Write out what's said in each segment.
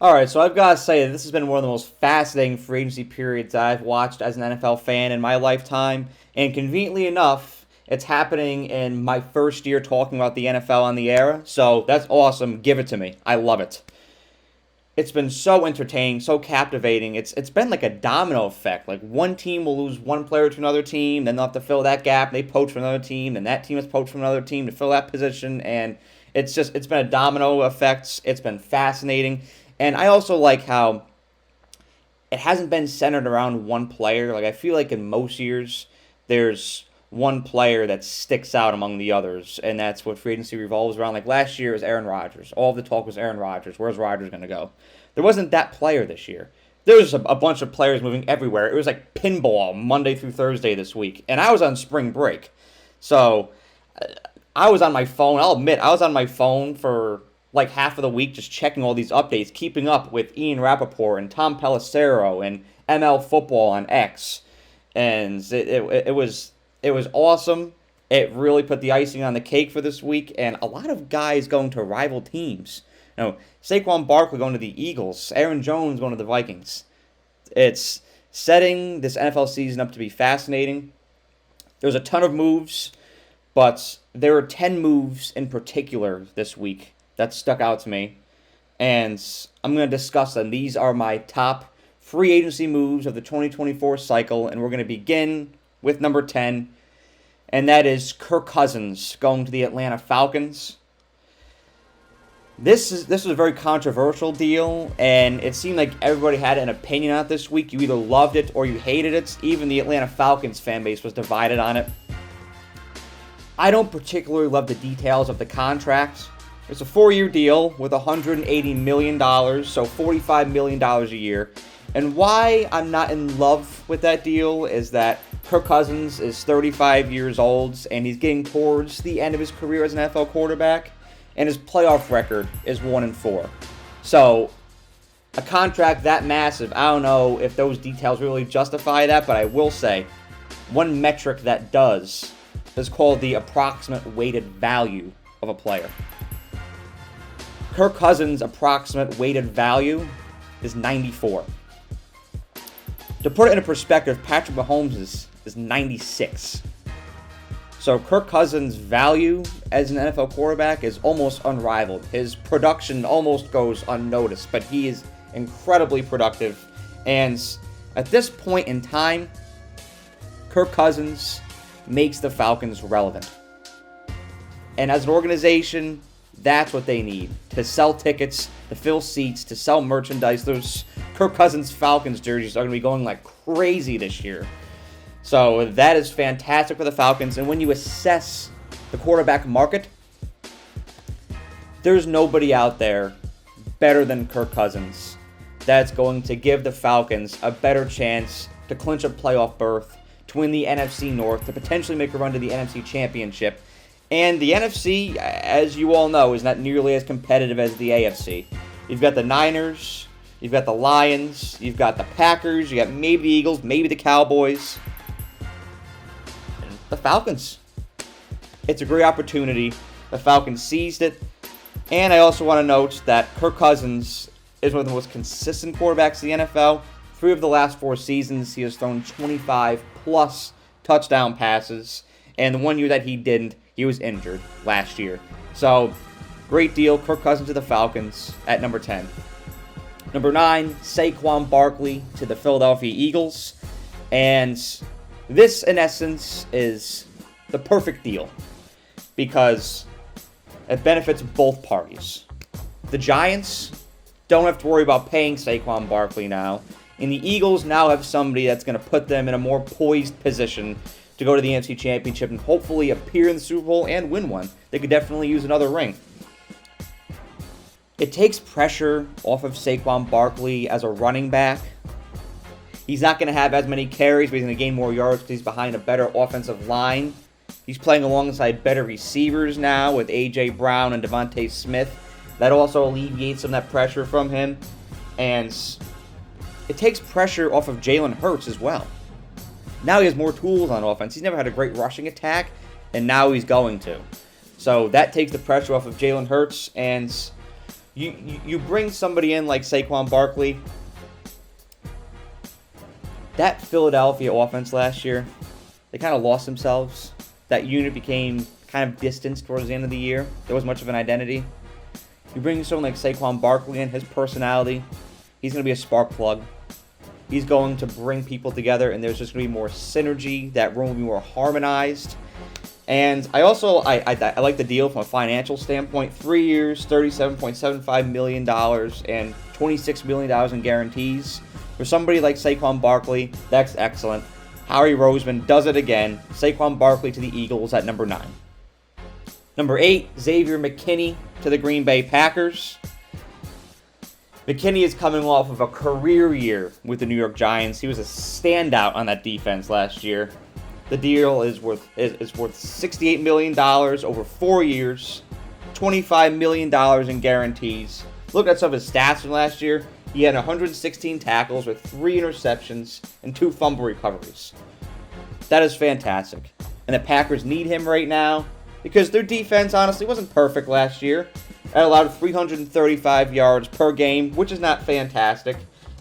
All right, so I've got to say that this has been one of the most fascinating free agency periods I've watched as an NFL fan in my lifetime. And conveniently enough, it's happening in my first year talking about the NFL on the air. So that's awesome. Give it to me. I love it. It's been so entertaining, so captivating. It's been like a domino effect. Like one team will lose one player to another team, then they'll have to fill that gap. They poach from another team, then that team has poached from another team to fill that position, and it's been a domino effect. It's been fascinating, and I also like how it hasn't been centered around one player. Like I feel like in most years, there's one player that sticks out among the others, and that's what free agency revolves around. Like last year was Aaron Rodgers. All of the talk was Aaron Rodgers. Where's Rodgers going to go? There wasn't that player this year. There was a bunch of players moving everywhere. It was like pinball Monday through Thursday this week, and I was on spring break. So I was on my phone. I'll admit, I was on my phone for like half of the week just checking all these updates, keeping up with Ian Rappaport and Tom Pelissero and ML Football on X. And it was awesome. It really put the icing on the cake for this week, and a lot of guys going to rival teams. Saquon Barkley going to the Eagles, Aaron Jones going to the Vikings. It's setting this NFL season up to be fascinating. There's a ton of moves, but there are 10 moves in particular this week that stuck out to me, and I'm going to discuss them. These are my top free agency moves of the 2024 cycle, and we're going to begin with number 10, and that is Kirk Cousins going to the Atlanta Falcons. This was a very controversial deal, and it seemed like everybody had an opinion on it this week. You either loved it or you hated it. Even the Atlanta Falcons fan base was divided on it. I don't particularly love the details of the contract. It's a 4-year deal with $180 million, so $45 million a year. And why I'm not in love with that deal is that Kirk Cousins is 35 years old, and he's getting towards the end of his career as an NFL quarterback, and his playoff record is 1-4. So, a contract that massive, I don't know if those details really justify that, but I will say, one metric that does is called the approximate weighted value of a player. Kirk Cousins' approximate weighted value is 94. To put it into perspective, Patrick Mahomes is 96. So Kirk Cousins' value as an NFL quarterback is almost unrivaled. His production almost goes unnoticed, but he is incredibly productive. And at this point in time, Kirk Cousins makes the Falcons relevant. And as an organization, that's what they need. To sell tickets, to fill seats, to sell merchandise. Those Kirk Cousins Falcons jerseys are going to be going like crazy this year. So that is fantastic for the Falcons. And when you assess the quarterback market, there's nobody out there better than Kirk Cousins that's going to give the Falcons a better chance to clinch a playoff berth, to win the NFC North, to potentially make a run to the NFC Championship. And the NFC, as you all know, is not nearly as competitive as the AFC. You've got the Niners, you've got the Lions, you've got the Packers, you got maybe the Eagles, maybe the Cowboys. The Falcons. It's a great opportunity. The Falcons seized it. And I also want to note that Kirk Cousins is one of the most consistent quarterbacks in the NFL. 3 of the last 4 seasons, he has thrown 25-plus touchdown passes. And the one year that he didn't, he was injured last year. So, great deal. Kirk Cousins to the Falcons at number 10. Number 9, Saquon Barkley to the Philadelphia Eagles. And this, in essence, is the perfect deal because it benefits both parties. The Giants don't have to worry about paying Saquon Barkley now, and the Eagles now have somebody that's going to put them in a more poised position to go to the NFC Championship and hopefully appear in the Super Bowl and win one. They could definitely use another ring. It takes pressure off of Saquon Barkley as a running back. He's not going to have as many carries, but he's going to gain more yards because he's behind a better offensive line. He's playing alongside better receivers now with A.J. Brown and Devontae Smith. That also alleviates some of that pressure from him. And it takes pressure off of Jalen Hurts as well. Now he has more tools on offense. He's never had a great rushing attack, and now he's going to. So that takes the pressure off of Jalen Hurts. And You bring somebody in like Saquon Barkley. That Philadelphia offense last year, they kind of lost themselves. That unit became kind of distanced towards the end of the year. There wasn't much of an identity. You bring someone like Saquon Barkley in, his personality, he's going to be a spark plug. He's going to bring people together, and there's just going to be more synergy. That room will be more harmonized. And I like the deal from a financial standpoint. 3 years, $37.75 million, and $26 million in guarantees. For somebody like Saquon Barkley, that's excellent. Howie Roseman does it again. Saquon Barkley to the Eagles at number 9. Number 8, Xavier McKinney to the Green Bay Packers. McKinney is coming off of a career year with the New York Giants. He was a standout on that defense last year. The deal is worth $68 million over 4 years, $25 million in guarantees. Look at some of his stats from last year. He had 116 tackles with 3 interceptions and 2 fumble recoveries. That is fantastic. And the Packers need him right now because their defense, honestly, wasn't perfect last year. It allowed 335 yards per game, which is not fantastic.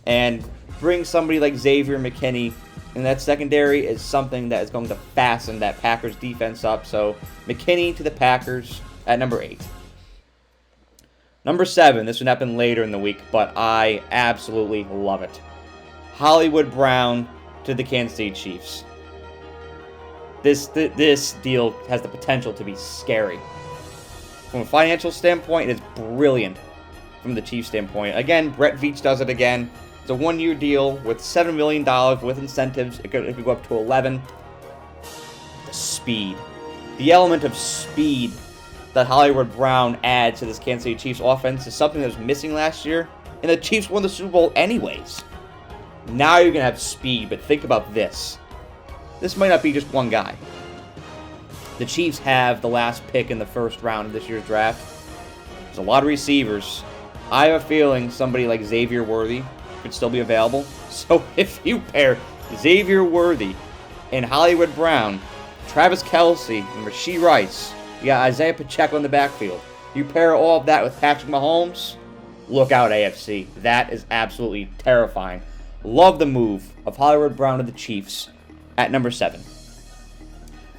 And bring somebody like Xavier McKinney in that secondary is something that is going to fasten that Packers defense up. So McKinney to the Packers at number 8. Number 7, this would happen later in the week, but I absolutely love it. Hollywood Brown to the Kansas City Chiefs. This deal has the potential to be scary. From a financial standpoint, it is brilliant from the Chiefs standpoint. Again, Brett Veach does it again. It's a 1-year deal with $7 million with incentives. It could go up to 11. The speed. The element of speed that Hollywood Brown adds to this Kansas City Chiefs offense is something that was missing last year. And the Chiefs won the Super Bowl anyways. Now you're going to have speed, but think about this. This might not be just one guy. The Chiefs have the last pick in the first round of this year's draft. There's a lot of receivers. I have a feeling somebody like Xavier Worthy could still be available. So if you pair Xavier Worthy and Hollywood Brown, Travis Kelce and Rashee Rice, you got Isaiah Pacheco in the backfield. You pair all of that with Patrick Mahomes, look out AFC. That is absolutely terrifying. Love the move of Hollywood Brown to the Chiefs at number 7.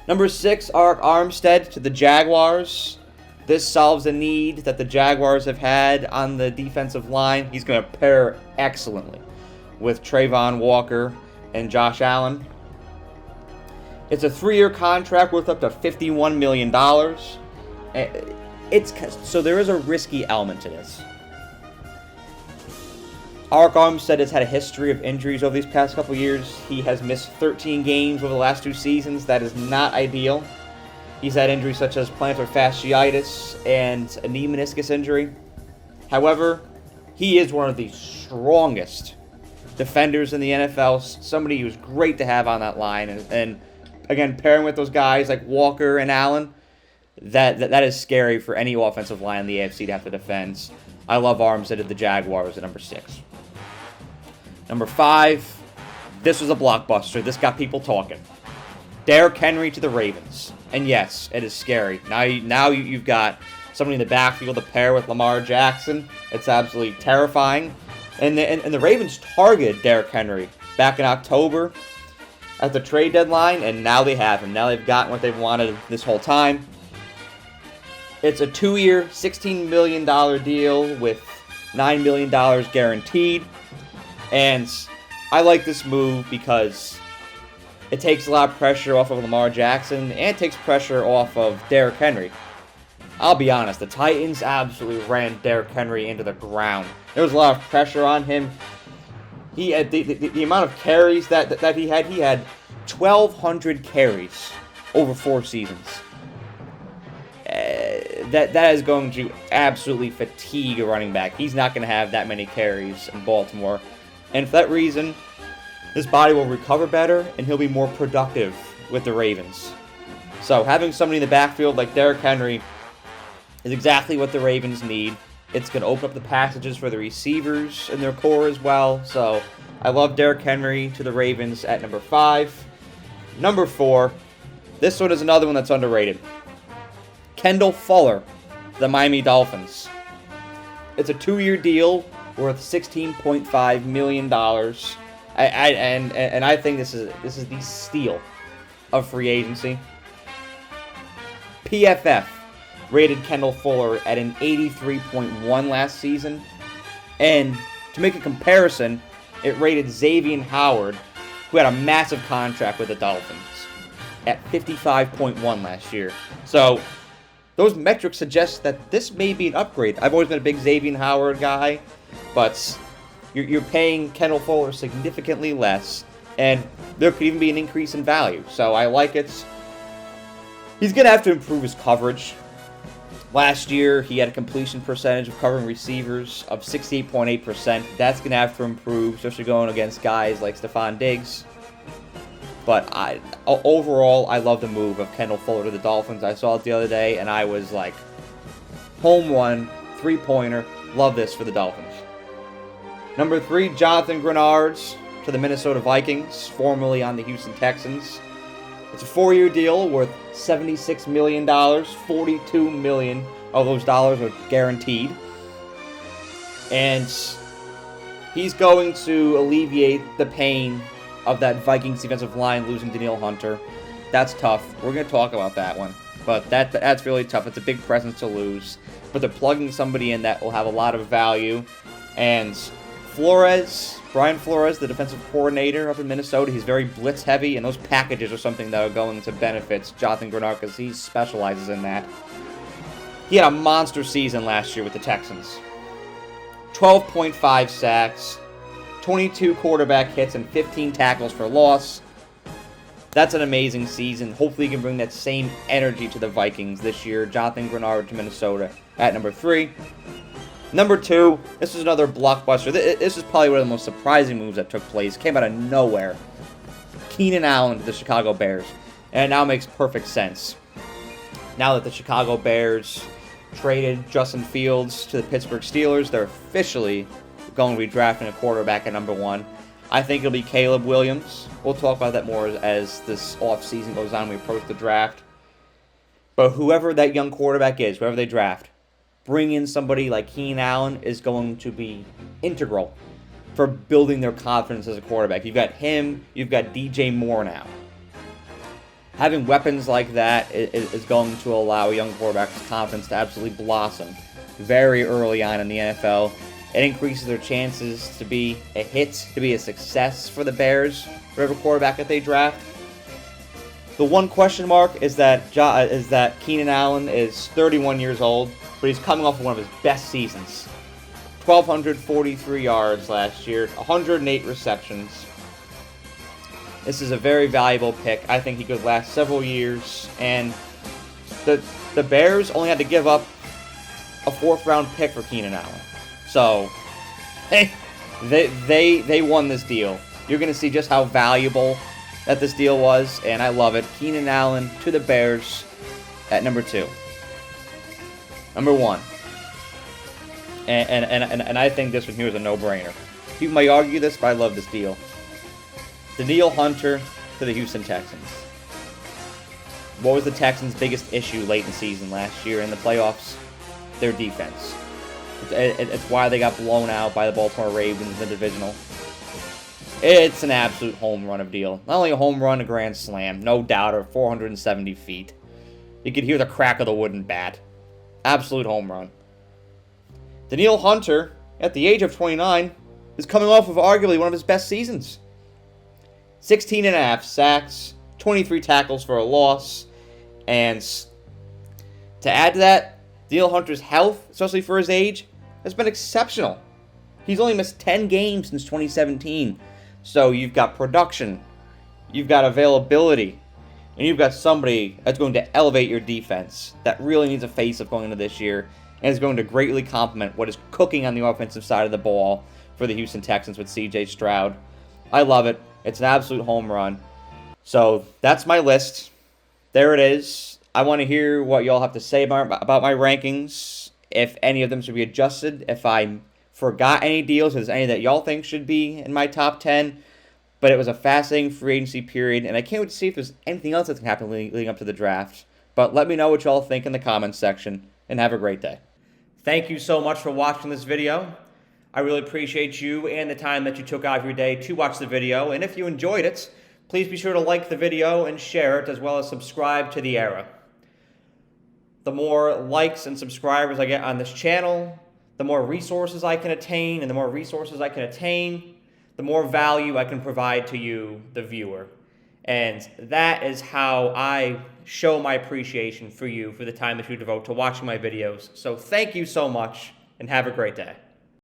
Number 6, Arik Armstead to the Jaguars. This solves a need that the Jaguars have had on the defensive line. He's going to pair excellently with Trayvon Walker and Josh Allen. It's a 3-year contract worth up to $51 million. So there is a risky element to this. Arik Armstead has had a history of injuries over these past couple years. He has missed 13 games over the last 2 seasons. That is not ideal. He's had injuries such as plantar fasciitis and a knee meniscus injury. However, he is one of the strongest defenders in the NFL. Somebody who's great to have on that line. And again, pairing with those guys like Walker and Allen, that is scary for any offensive line in the AFC to have to defend. I love Armstead at the Jaguars at number 6. Number 5, this was a blockbuster. This got people talking. Derrick Henry to the Ravens. And yes, it is scary. Now you've got somebody in the backfield to pair with Lamar Jackson. It's absolutely terrifying. And the Ravens targeted Derrick Henry back in October at the trade deadline, and now they have him. Now they've gotten what they've wanted this whole time. It's a 2-year, $16 million deal with $9 million guaranteed. And I like this move because it takes a lot of pressure off of Lamar Jackson and it takes pressure off of Derrick Henry. I'll be honest, the Titans absolutely ran Derrick Henry into the ground. There was a lot of pressure on him. He had the amount of carries that he had 1,200 carries over 4 seasons. That is going to absolutely fatigue a running back. He's not going to have that many carries in Baltimore. And for that reason, his body will recover better and he'll be more productive with the Ravens. So having somebody in the backfield like Derrick Henry is exactly what the Ravens need. It's going to open up the passages for the receivers in their core as well. So I love Derrick Henry to the Ravens at number 5. Number 4, this one is another one that's underrated. Kendall Fuller, the Miami Dolphins. It's a 2-year deal worth $16.5 million. And I think this is the steal of free agency. PFF rated Kendall Fuller at an 83.1 last season. And to make a comparison, it rated Xavier Howard, who had a massive contract with the Dolphins, at 55.1 last year. So those metrics suggest that this may be an upgrade. I've always been a big Xavier Howard guy, but you're paying Kendall Fuller significantly less, and there could even be an increase in value. So I like it. He's going to have to improve his coverage. Last year, he had a completion percentage of covering receivers of 68.8%. That's going to have to improve, especially going against guys like Stephon Diggs. But overall, I love the move of Kendall Fuller to the Dolphins. I saw it the other day, and I was like, home run, three-pointer. Love this for the Dolphins. Number 3, Jonathan Gregoire to the Minnesota Vikings, formerly on the Houston Texans. It's a 4-year deal worth $76 million. $42 million of those dollars are guaranteed. And he's going to alleviate the pain of that Vikings defensive line losing Danielle Hunter. That's tough. We're going to talk about that one. But that's really tough. It's a big presence to lose. But they're plugging somebody in that will have a lot of value. And Brian Flores, the defensive coordinator up in Minnesota, he's very blitz heavy, and those packages are something that are going to benefit Jonathan Gregoire because he specializes in that. He had a monster season last year with the Texans. 12.5 sacks, 22 quarterback hits, and 15 tackles for loss. That's an amazing season. Hopefully he can bring that same energy to the Vikings this year. Jonathan Gregoire to Minnesota at number 3. Number 2, this is another blockbuster. This is probably one of the most surprising moves that took place. Came out of nowhere. Keenan Allen to the Chicago Bears. And it now makes perfect sense. Now that the Chicago Bears traded Justin Fields to the Pittsburgh Steelers, they're officially going to be drafting a quarterback at number 1. I think it'll be Caleb Williams. We'll talk about that more as this offseason goes on. We approach the draft. But whoever that young quarterback is, whoever they draft, bring in somebody like Keenan Allen is going to be integral for building their confidence as a quarterback. You've got him, you've got DJ Moore now. Having weapons like that is going to allow a young quarterback's confidence to absolutely blossom very early on in the NFL. It increases their chances to be a hit, to be a success for the Bears, whatever quarterback that they draft. The one question mark is that Keenan Allen is 31 years old, but he's coming off of one of his best seasons. 1,243 yards last year, 108 receptions. This is a very valuable pick. I think he could last several years, and the Bears only had to give up a 4th-round pick for Keenan Allen. So, hey, they won this deal. You're going to see just how valuable that this deal was, and I love it. Keenan Allen to the Bears at number 2. Number 1. And I think this one here is a no-brainer. People might argue this, but I love this deal. Danielle Hunter to the Houston Texans. What was the Texans' biggest issue late in the season last year in the playoffs? Their defense. It's why they got blown out by the Baltimore Ravens in the divisional. It's an absolute home run of deal. Not only a home run, a grand slam. No doubt, or 470 feet. You could hear the crack of the wooden bat. Absolute home run. Danielle Hunter, at the age of 29, is coming off of arguably one of his best seasons. 16.5 sacks, 23 tackles for a loss, and to add to that, Danielle Hunter's health, especially for his age, has been exceptional. He's only missed 10 games since 2017. So you've got production, you've got availability, and you've got somebody that's going to elevate your defense that really needs a face-up going into this year and is going to greatly complement what is cooking on the offensive side of the ball for the Houston Texans with C.J. Stroud. I love it. It's an absolute home run. So that's my list. There it is. I want to hear what y'all have to say about my rankings, if any of them should be adjusted, if I forgot any deals, if there's any that y'all think should be in my top 10. But it was a fascinating free agency period, and I can't wait to see if there's anything else that's going to happen leading up to the draft. But let me know what y'all think in the comments section, and have a great day. Thank you so much for watching this video. I really appreciate you and the time that you took out of your day to watch the video. And if you enjoyed it, please be sure to like the video and share it, as well as subscribe to The Era. The more likes and subscribers I get on this channel, the more resources I can attain, and the more resources I can attain, the more value I can provide to you, the viewer. And that is how I show my appreciation for you for the time that you devote to watching my videos. So thank you so much, and have a great day.